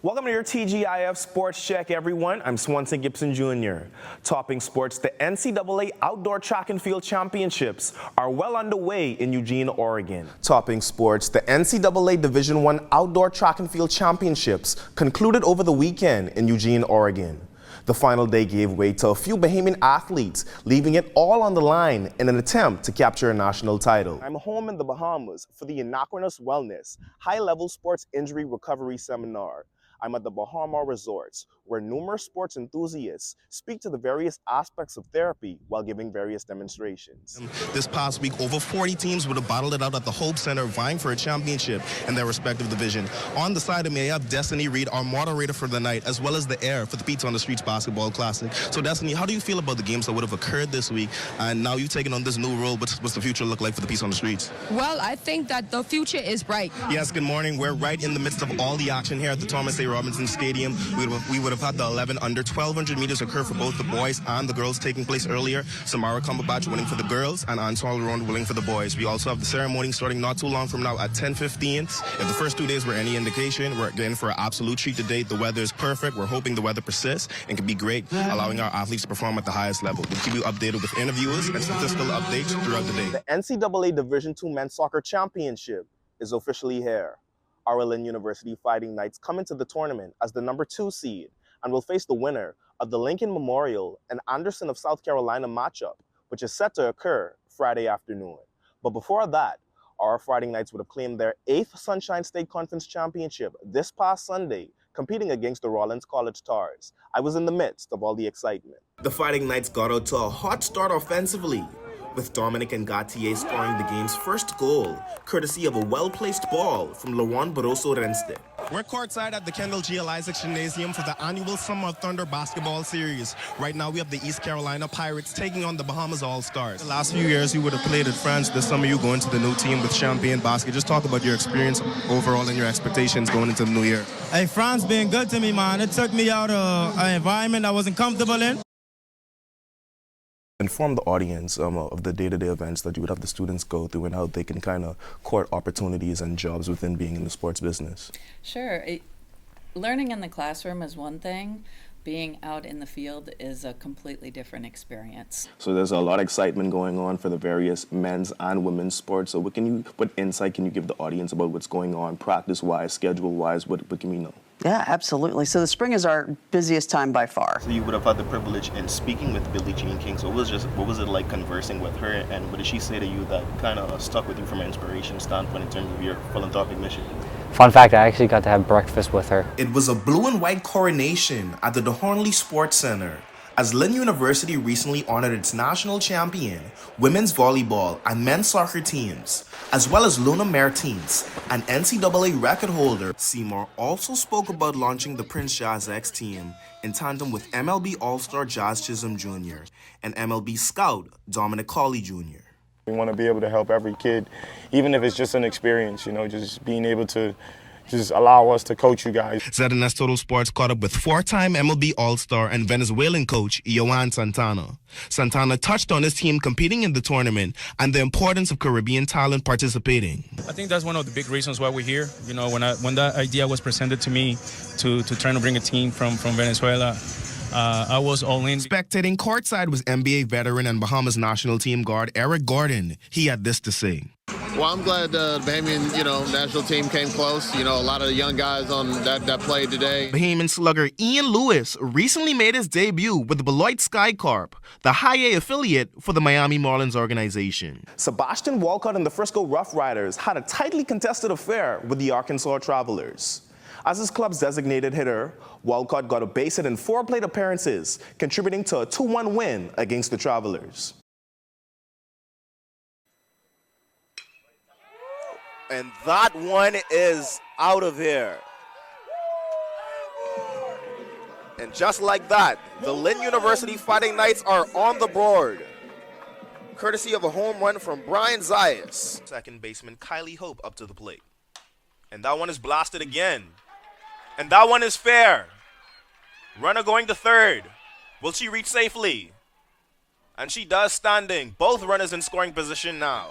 Welcome to your TGIF Sports Check, everyone. I'm Swanson Gibson Jr. Topping sports, the NCAA Outdoor Track and Field Championships are well underway in Eugene, Oregon. Topping sports, the NCAA Division I Outdoor Track and Field Championships concluded over the weekend in Eugene, Oregon. The final day gave way to a few Bahamian athletes, leaving it all on the line in an attempt to capture a national title. I'm home in the Bahamas for the Inocuous Wellness High-Level Sports Injury Recovery Seminar. I'm at the Bahama Resorts, where numerous sports enthusiasts speak to the various aspects of therapy while giving various demonstrations. This past week, over 40 teams would have battled it out at the Hope Center, vying for a championship in their respective division. On the side of me, I have Destiny Reed, our moderator for the night, as well as the air for the Pizza on the Streets Basketball Classic. So, Destiny, how do you feel about the games that would have occurred this week? And now you've taken on this new role. What's the future look like for the Pizza on the Streets? Well, I think that the future is bright. Yes, good morning. We're right in the midst of all the action here at the Thomas A. Robinson Stadium. We would have had the 11 under 1,200 meters occur for both the boys and the girls taking place earlier. Samara Cumberbatch winning for the girls and Antoine Laurent winning for the boys. We also have the ceremony starting not too long from now at 10:15. If the first 2 days were any indication, we're in for an absolute treat today. The weather is perfect. We're hoping the weather persists and can be great, allowing our athletes to perform at the highest level. We'll keep you updated with interviewers and statistical updates throughout the day. The NCAA Division II Men's Soccer Championship is officially here. Our Lynn University Fighting Knights come into the tournament as the number 2 seed and will face the winner of the Lincoln Memorial and Anderson of South Carolina matchup, which is set to occur Friday afternoon. But before that, our Fighting Knights would have claimed their 8th Sunshine State Conference Championship this past Sunday, competing against the Rollins College Tars. I was in the midst of all the excitement. The Fighting Knights got out to a hot start offensively, with Dominic Ngatier scoring the game's first goal, courtesy of a well-placed ball from Laurent Barroso Renste. We're courtside at the Kendall G. Isaac Gymnasium for the annual Summer of Thunder basketball series. Right now, we have the East Carolina Pirates taking on the Bahamas All-Stars. The last few years, you would have played in France. This summer, you go into the new team with Champagne Basket. Just talk about your experience overall and your expectations going into the new year. Hey, France been good to me, man. It took me out of an environment I wasn't comfortable in. Inform the audience of the day-to-day events that you would have the students go through and how they can kind of court opportunities and jobs within being in the sports business. Sure. Learning in the classroom is one thing. Being out in the field is a completely different experience. So there's a lot of excitement going on for the various men's and women's sports. So what insight can you give the audience about what's going on practice-wise, schedule-wise? What can we know? Yeah, absolutely. So the spring is our busiest time by far. So you would have had the privilege in speaking with Billie Jean King. So what was it like conversing with her, and what did she say to you that kind of stuck with you from an inspiration standpoint in terms of your philanthropic mission? Fun fact, I actually got to have breakfast with her. It was a blue and white coronation at the DeHornley Sports Center, as Lynn University recently honored its national champion, women's volleyball and men's soccer teams, as well as Luna Martins, an NCAA record holder. Seymour also spoke about launching the Prince Jazz X team in tandem with MLB All-Star Jazz Chisholm Jr. and MLB scout Dominic Cawley Jr. We want to be able to help every kid, even if it's just an experience, just being able to just allow us to coach you guys. ZNS Total Sports caught up with 4-time MLB All-Star and Venezuelan coach Yohan Santana. Santana touched on his team competing in the tournament and the importance of Caribbean talent participating. I think that's one of the big reasons why we're here. When that idea was presented to me to try to bring a team from Venezuela, I was all in. Spectating courtside was NBA veteran and Bahamas national team guard Eric Gordon. He had this to say. Well, I'm glad the Bahamian, national team came close. A lot of the young guys on that played today. Bahamian slugger Ian Lewis recently made his debut with the Beloit Skycarp, the high A affiliate for the Miami Marlins organization. Sebastian Walcott and the Frisco Rough Riders had a tightly contested affair with the Arkansas Travelers. As his club's designated hitter, Walcott got a base hit in 4 plate appearances, contributing to a 2-1 win against the Travelers. And that one is out of here. And just like that, the Lynn University Fighting Knights are on the board, courtesy of a home run from Brian Zayas. Second baseman Kylie Hope up to the plate. And that one is blasted again. And that one is fair. Runner going to third. Will she reach safely? And she does, standing. Both runners in scoring position now.